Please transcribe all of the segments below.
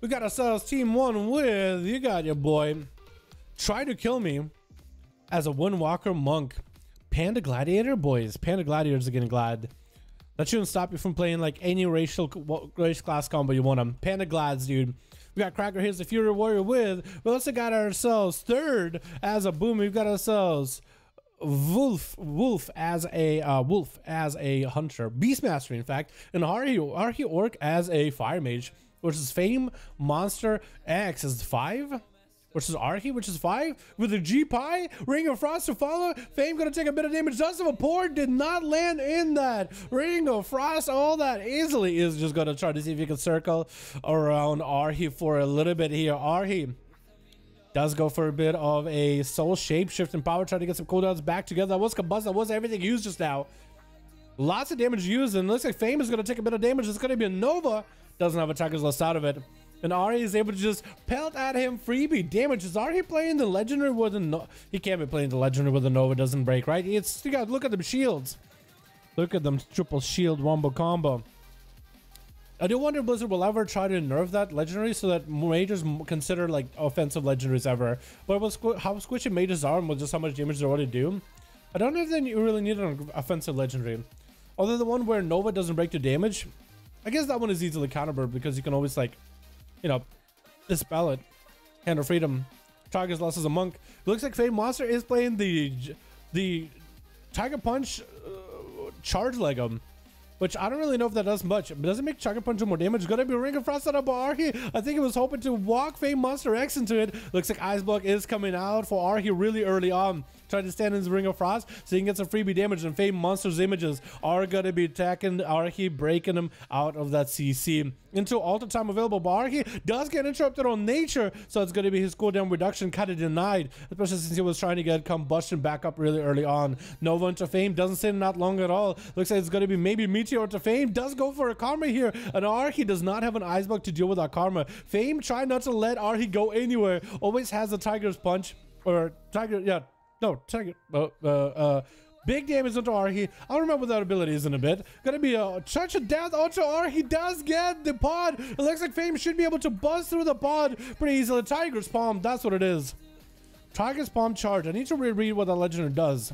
We got ourselves team 1 with, you got your boy, Try to Kill Me as a Windwalker Monk. Panda Gladiator, boys. Panda Gladiators are getting glad. That shouldn't stop you from playing like any race class combo you want them. Panda Glads, dude. We got Cracker. Here's the Fury Warrior with. We also got ourselves third as a Boom. We've got ourselves Wolf as a hunter, Beastmaster in fact, and Arhi Orc as a fire mage, which is Fame Monster X is 5, which is Arhi, which is 5 with the G Pie Ring of Frost to follow. Fame gonna take a bit of damage. Dust of a Pour did not land in that Ring of Frost. All that easily is just gonna try to see if you can circle around Arhi for a little bit here. Arhi does go for a bit of a soul shapeshift and power, try to get some cooldowns back together. That was combust, that was everything used just now. Lots of damage used, and looks like Fame is going to take a bit of damage. It's going to be a Nova. Doesn't have attackers list out of it. And Ari is able to just pelt at him freebie damage. Is Ari playing the legendary with a Nova? He can't be playing the legendary with a Nova, doesn't break, right? It's, you got, look at them shields. Look at them triple shield wombo combo. I do wonder if Blizzard will ever try to nerf that legendary so that mages consider like offensive legendaries ever. But with how squishy mages are and with just how much damage they already do, I don't know if they really need an offensive legendary. Although the one where Nova doesn't break the damage, I guess that one is easily countered because you can always like, you know, dispel it. Hand of Freedom. Target's lost as a monk. Looks like Fade Monster is playing the Tiger Punch charge legum, which I don't really know if that does much. But does it make Tiger Punch do more damage? It's gonna be Ring of Frost out of Arhi. I think he was hoping to walk Fame Monster X into it. Looks like Ice Block is coming out for Arhi really early on. Trying to stand in his Ring of Frost so he can get some freebie damage, and Fame Monster's images are gonna be attacking Arhi, breaking him out of that CC. Until alter time available, but Arhi does get interrupted on nature, so it's gonna be his cooldown reduction kind of denied, especially since he was trying to get combustion back up really early on. Nova into Fame doesn't sit not long at all. Looks like it's gonna be maybe Meteor to Fame. Does go for a Karma here, and Arhi does not have an Ice Block to deal with that Karma. Fame try not to let Arhi go anywhere. Always has a Tiger's Punch or Tiger, yeah. No, Tiger, big damage onto Arhi. I'll remember what that ability is in a bit. Gonna be a Touch of Death onto Arhi. Does get the pod. It looks like Fame should be able to buzz through the pod pretty easily. Tiger's Palm, that's what it is. Tiger's Palm charge. I need to reread what that legendary does.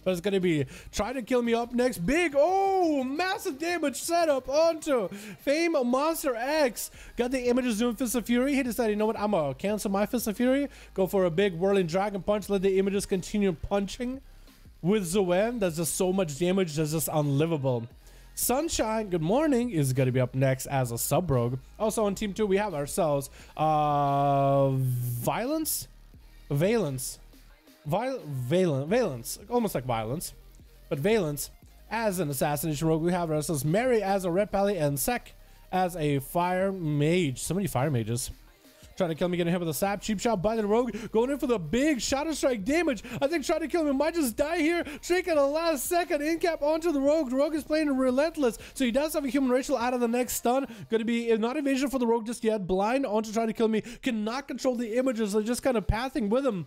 But it's gonna be Try to Kill Me up next. Big, oh, massive damage setup onto Fame Monster X. Got the images doing Fist of Fury. He decided, you know what, I'm gonna cancel my Fist of Fury. Go for a big whirling dragon punch. Let the images continue punching with Zoan. That's just so much damage. That's just unlivable. Sunshine, good morning, is gonna be up next as a sub rogue. Also on team 2, we have ourselves Valence, almost like Violence, but Valence as an Assassination rogue. We have ourselves Mary as a Red Pally and Sek as a Fire Mage. So many Fire Mages. Trying to kill me, getting hit with a sap. Cheap shot by the rogue. Going in for the big Shadow Strike damage. I think Trying to Kill Me might just die here. Trick at the last second. In cap onto the rogue. The rogue is playing Relentless, so he does have a human racial out of the next stun. Going to be not evasion for the rogue just yet. Blind onto Trying to Kill Me. Cannot control the images. They're just kind of pathing with him.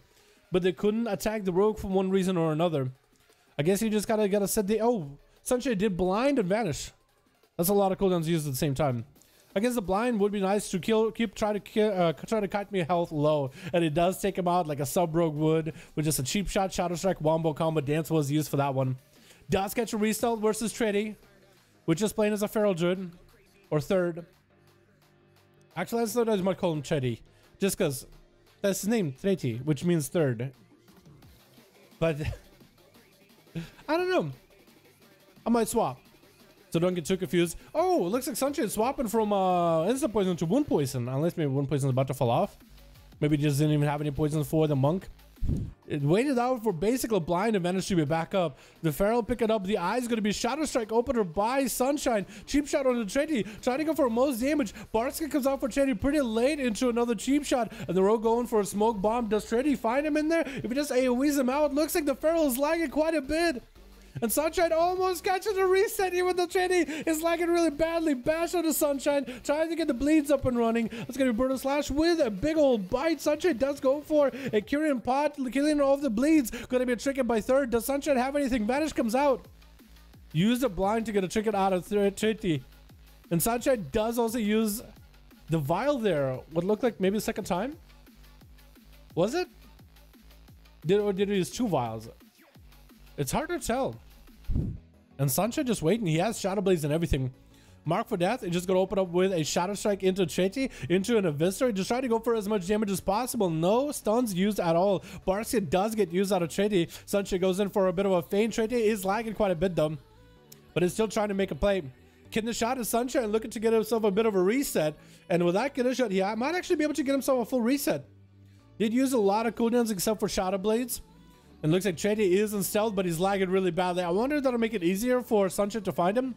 But they couldn't attack the rogue for one reason or another. I guess you just gotta set the... Oh, Sunshine did blind and vanish. That's a lot of cooldowns used at the same time. I guess the blind would be nice to try to cut me health low, and it does take him out like a sub rogue would with just a cheap shot, Shadow Strike, wombo combo. Dance was used for that one. Does catch a restart versus Treddy, which is playing as a Feral Druid or third. Actually, I don't might call him Treddy, just because that's his name, Treddy, which means third. But I don't know. I might swap. So don't get too confused. Oh, it looks like Sunshine swapping from instant poison to wound poison. Unless maybe wound poison is about to fall off. Maybe just didn't even have any poison for the monk. It waited out for basically blind and managed to be back up. The Feral pick it up. The eye is going to be Shadow Strike opener by Sunshine. Cheap shot on the Treddy. Trying to go for most damage. Barska comes out for Treddy pretty late into another cheap shot. And the rogue going for a smoke bomb. Does Treddy find him in there? If he just AoEs him out, looks like the Feral is lagging quite a bit. And Sunshine almost catches a reset here with the Treddy. Is lagging really badly. Bash on the Sunshine. Trying to get the bleeds up and running. It's going to be Brutal Slash with a big old bite. Sunshine does go for a Curian Pot. Killing all of the bleeds. Going to be a Tricket by third. Does Sunshine have anything? Vanish comes out. Use the blind to get a Tricket out of Treddy. And Sunshine does also use The vial there, what looked like maybe the second time? Was it? Or did he use 2 vials? It's hard to tell. And Sunshine just waiting. He has Shadow Blades and everything. Mark for Death is just going to open up with a Shadow Strike into Chetty, into an Avistor. Just try to go for as much damage as possible. No stuns used at all. Barcia does get used out of Chetty. Sunshine goes in for a bit of a feint. Chetty is lagging quite a bit though, but is still trying to make a play. Kidney shot is Sunshine looking to get himself a bit of a reset. And with that kidney shot, he might actually be able to get himself a full reset. Did use a lot of cooldowns except for Shadow Blades. And looks like Chetty is in stealth, but he's lagging really badly. I wonder if that'll make it easier for Sunshine to find him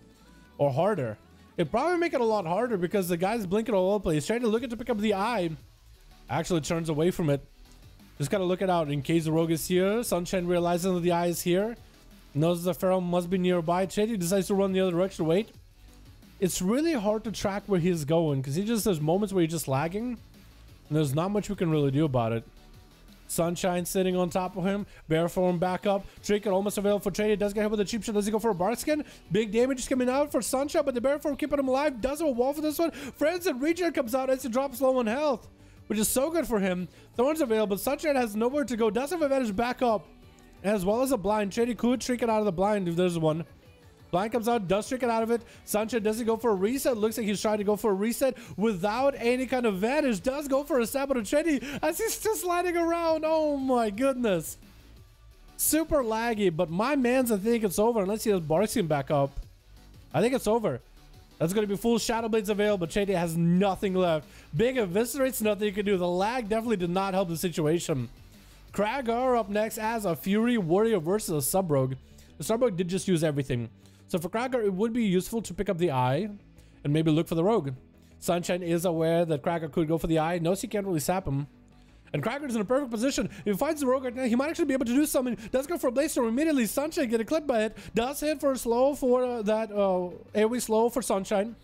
or harder. It'd probably make it a lot harder because the guy's blinking all over the place. Trying to look at to pick up the eye. Actually turns away from it. Just gotta look it out in case the rogue is here. Sunshine realizing that the eye is here. Knows the Pharaoh must be nearby. Chetty decides to run the other direction. Wait. It's really hard to track where he's going because there's moments where he's just lagging. And there's not much we can really do about it. Sunshine sitting on top of him. Bear form back up. Trinket almost available for trade. It does get hit with a cheap shot. Does he go for a bark skin? Big damage is coming out for Sunshine, but the bear form keeping him alive. Does have a wall for this one. Friends and Regen comes out as he drops low on health, which is so good for him. Thorns available. Sunshine has nowhere to go. Does have advantage back up, as well as a blind. Shady could Trinket out of the blind if there's one. Blind comes out, does Trinket out of it. Sunshine doesn't go for a reset. Looks like he's trying to go for a reset without any kind of advantage. Does go for a stab on a Chetty as he's still sliding around. Oh my goodness. Super laggy, but my man's, I think it's over unless he has Barksian back up. I think it's over. That's going to be full Shadow Blades available. Chetty has nothing left. Big eviscerates, nothing you can do. The lag definitely did not help the situation. Kragar up next as a Fury Warrior versus a Sub-Rogue. The Sub-Rogue did just use everything. So for Kragar, it would be useful to pick up the eye and maybe look for the rogue. Sunshine is aware that Kragar could go for the eye. Knows he can't really sap him. And Kragar's in a perfect position. If he finds the rogue right now, he might actually be able to do something. Does go for a Blaze Storm immediately. Sunshine get a clip by it. Does hit for a slow for that AoE slow for Sunshine.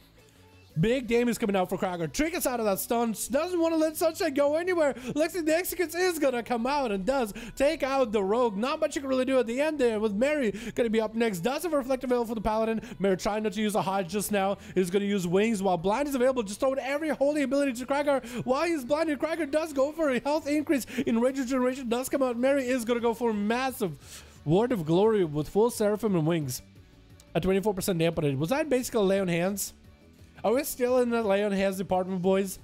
Big damage coming out for Kragar. Trinkets out of that stun. Doesn't want to let Sunshine go anywhere. Lexi the Executes is going to come out and does take out the rogue. Not much you can really do at the end there with Mary going to be up next. Does have a reflective available for the Paladin. Mary trying not to use a Hodge just now. Is going to use Wings while Blind is available. Just throwing every holy ability to Kragar while he's blinded. Kragar does go for a health increase in Rage Regeneration. Does come out. Mary is going to go for a massive Ward of Glory with full Seraphim and Wings at 24% dampened. Was that basically lay on hands? Are we still in the lay on hands department, boys?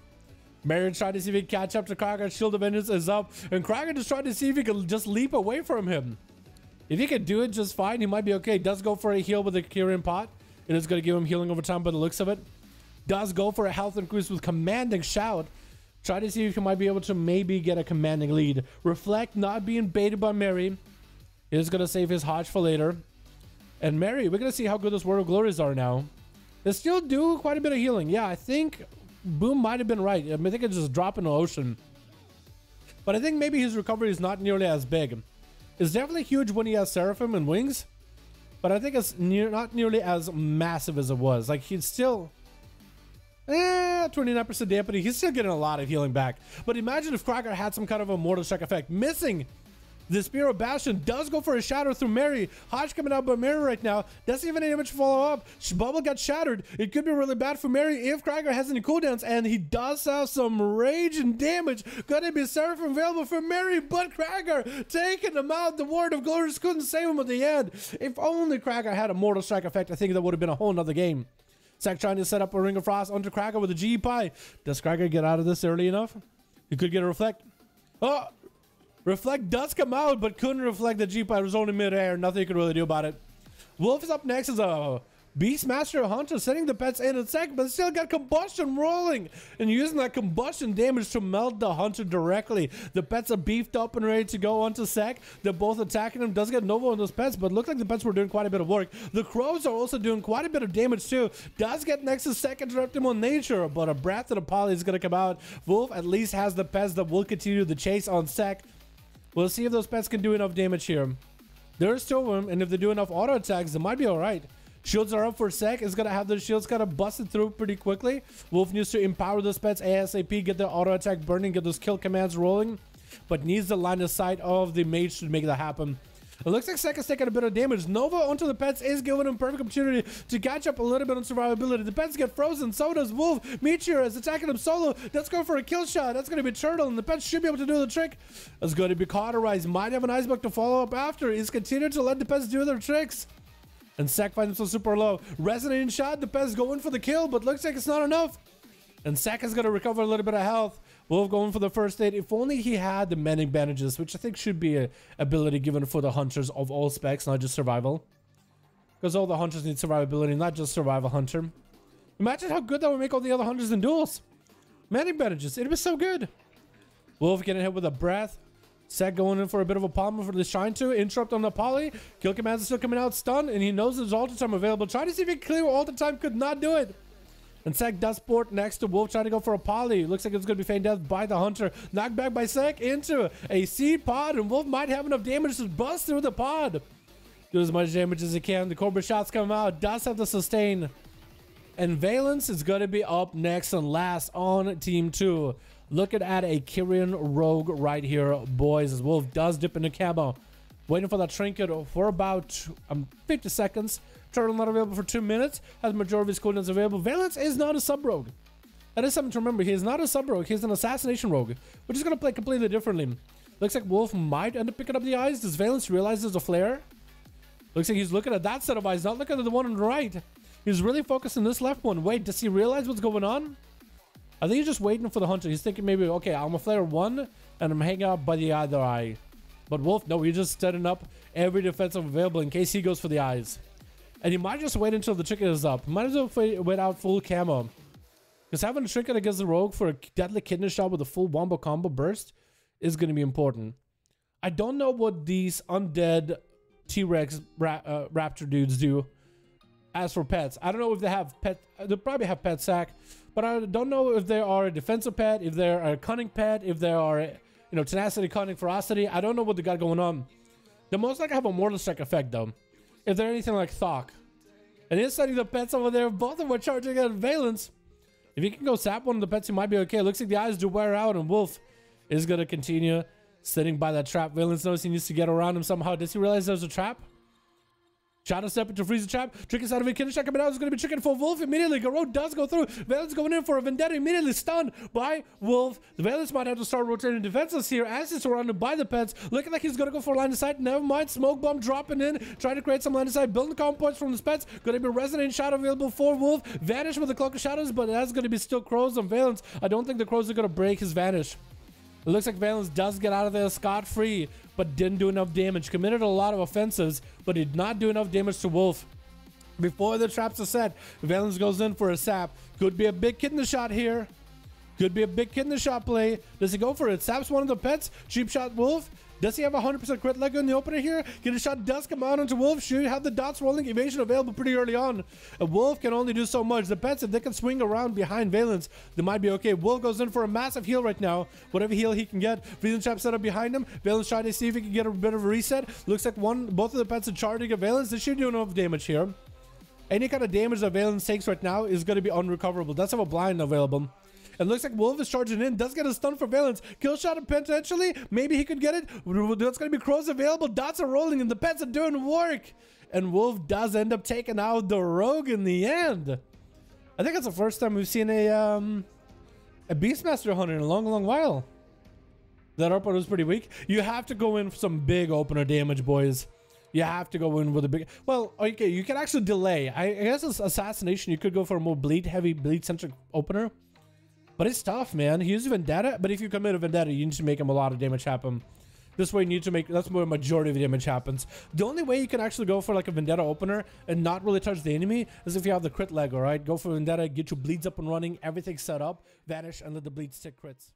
Mary tried to see if he can catch up to Kragar. Shield of Vengeance is up. And Kragar just tried to see if he could just leap away from him. If he could do it just fine, he might be okay. Does go for a heal with a Kyrian Pot. It is going to give him healing over time by the looks of it. Does go for a health increase with Commanding Shout. Try to see if he might be able to maybe get a commanding lead. Reflect not being baited by Mary. It is going to save his Hodge for later. And Mary, we're going to see how good those Word of Glories are now. They still do quite a bit of healing. Yeah, I think Boom might have been right. I think it's just drop in the ocean. But I think maybe his recovery is not nearly as big. It's definitely huge when he has Seraphim and Wings. But I think it's not nearly as massive as it was. Like, he's still 29% dampening. He's still getting a lot of healing back. But imagine if Kragar had some kind of a Mortal Strike effect. Missing the Spear of Bastion. Does go for a shatter through Mary. Hodge coming out by Mary right now. Doesn't even have any much follow up. Bubble got shattered. It could be really bad for Mary if Kragar has any cooldowns. And he does have some rage and damage. Gonna be Seraphim available for Mary. But Kragar taking him out. The Ward of Glory couldn't save him at the end. If only Kragar had a Mortal Strike effect, I think that would have been a whole nother game. Sack trying to set up a Ring of Frost onto Kragar with a GE Pie. Does Kragar get out of this early enough? He could get a Reflect. Oh! Reflect does come out, but couldn't reflect the G-Pie. It was only mid-air. Nothing you could really do about it. Wolf is up next as a Beastmaster Hunter, setting the pets in a sec, but still got combustion rolling and using that combustion damage to melt the hunter directly. The pets are beefed up and ready to go onto sec. They're both attacking him. Does get Nova on those pets, but look like the pets were doing quite a bit of work. The crows are also doing quite a bit of damage too. Does get next to sec, interrupt him on nature, but a Breath of the Poly is going to come out. Wolf at least has the pets that will continue the chase on sec. We'll see if those pets can do enough damage here. There's two of them, and if they do enough auto attacks, they might be alright. Shields are up for sec. It's going to have the shields kind of busted through pretty quickly. Wolf needs to empower those pets ASAP, get the auto attack burning, get those kill commands rolling, but needs the line of sight of the mage to make that happen. It looks like Sek is taking a bit of damage. Nova onto the pets is giving him perfect opportunity to catch up a little bit on survivability. The pets get frozen, so does Wolf. Meteor is attacking him solo. Let's go for a kill shot. That's going to be Turtle, and the pets should be able to do the trick. That's going to be cauterized. Might have an ice buck to follow up after. He's continuing to let the pets do their tricks. And Sek finds himself super low. Resonating shot. The pets going for the kill, but looks like it's not enough. And Sek is going to recover a little bit of health. Wolf going for the first aid. If only he had the mending bandages, which I think should be an ability given for the hunters of all specs, not just survival. Because all the hunters need survivability, not just survival hunter. Imagine how good that would make all the other hunters in duels. Mending bandages, it'd be so good. Wolf getting hit with a breath. Sek going in for a bit of a palm for the shine to interrupt on the poly. Kill commands are still coming out stunned, and he knows there's alter time available. Trying to see if he can clear alter time, could not do it. And Sek does port next to Wolf, trying to go for a poly. Looks like it's going to be feigned death by the hunter. Knocked back by Sek into a seed pod, and Wolf might have enough damage to bust through the pod. Do as much damage as he can. The Cobra shots come out. Does have the sustain. And Valence is going to be up next and last on Team 2. Looking at a Kyrian Rogue right here, boys, as Wolf does dip into camo. Waiting for that trinket for about 50 seconds. Turtle not available for 2 minutes. Has majority of his cooldowns available. Valence is not a sub-rogue. That is something to remember. He is not a sub-rogue. He's an assassination rogue. We're just going to play completely differently. Looks like Wolf might end up picking up the eyes. Does Valence realize there's a flare? Looks like he's looking at that set of eyes, not looking at the one on the right. He's really focused on this left one. Wait, does he realize what's going on? I think he's just waiting for the hunter. He's thinking maybe, okay, I'm a flare one, and I'm hanging out by the other eye. But Wolf, no, he's just setting up every defensive available in case he goes for the eyes. And he might just wait until the trinket is up. Might as well wait out full camo. Because having a trinket against the rogue for a deadly kidney shot with a full wombo combo burst is going to be important. I don't know what these undead T-Rex raptor dudes do as for pets. I don't know if they have pet. They probably have pet sack. But I don't know if they are a defensive pet, if they're a cunning pet, if they are, you know, tenacity, cunning, ferocity. I don't know what they got going on. They most likely have a mortal strike effect, though. If they're anything like Thok. And inside the pets over there, both of them are charging at Valence. If you can go sap one of the pets, you might be okay. Looks like the eyes do wear out, and Wolf is going to continue sitting by that trap. Valence knows he needs to get around him somehow. Does he realize there's a trap? Shadow step into freeze the trap. Trick is out of it. Kidney shot coming out. It's going to be tricking for Wolf immediately. Garou does go through. Valence going in for a vendetta. Immediately stunned by Wolf. The Valence might have to start rotating defenses here as he's surrounded by the pets. Looking like he's going to go for line of sight. Never mind. Smoke bomb dropping in. Trying to create some line of sight. Building combo points from the pets. Going to be resonating shadow available for Wolf. Vanish with the cloak of shadows, but that's going to be still crows on Valence. I don't think the crows are going to break his vanish. It looks like Valence does get out of there scot-free, but didn't do enough damage. Committed a lot of offensives, but did not do enough damage to Wolf. Before the traps are set, Valence goes in for a sap. Could be a big kidney shot here. Could be a big kidney shot play. Does he go for it? Saps one of the pets. Cheap shot Wolf. Does he have 100% crit Lego in the opener here? Kidney shot does come out onto Wolf. Should have the dots rolling. Evasion available pretty early on. A Wolf can only do so much. The pets, if they can swing around behind Valence, they might be okay. Wolf goes in for a massive heal right now. Whatever heal he can get. Freezing trap set up behind him. Valence trying to see if he can get a bit of a reset. Looks like both of the pets are charging at Valence. They should do enough damage here. Any kind of damage that Valence takes right now is going to be unrecoverable. Does have a blind available. It looks like Wolf is charging in. Does get a stun for Valence. Kill shot potentially. Maybe he could get it. That's going to be crows available. Dots are rolling and the pets are doing work. And Wolf does end up taking out the rogue in the end. I think it's the first time we've seen a Beastmaster hunter in a long, long while. That opener was pretty weak. You have to go in for some big opener damage, boys. You have to go in with a big... Well, okay, you can actually delay. I guess it's Assassination. You could go for a more bleed-heavy, bleed-centric opener. But it's tough, man. He uses Vendetta, but if you commit a Vendetta, you need to make him a lot of damage happen. This way, you need to make... That's where a majority of the damage happens. The only way you can actually go for like a Vendetta opener and not really touch the enemy is if you have the crit leg, alright? Go for Vendetta, get your bleeds up and running, everything set up, vanish, and let the bleeds stick crits.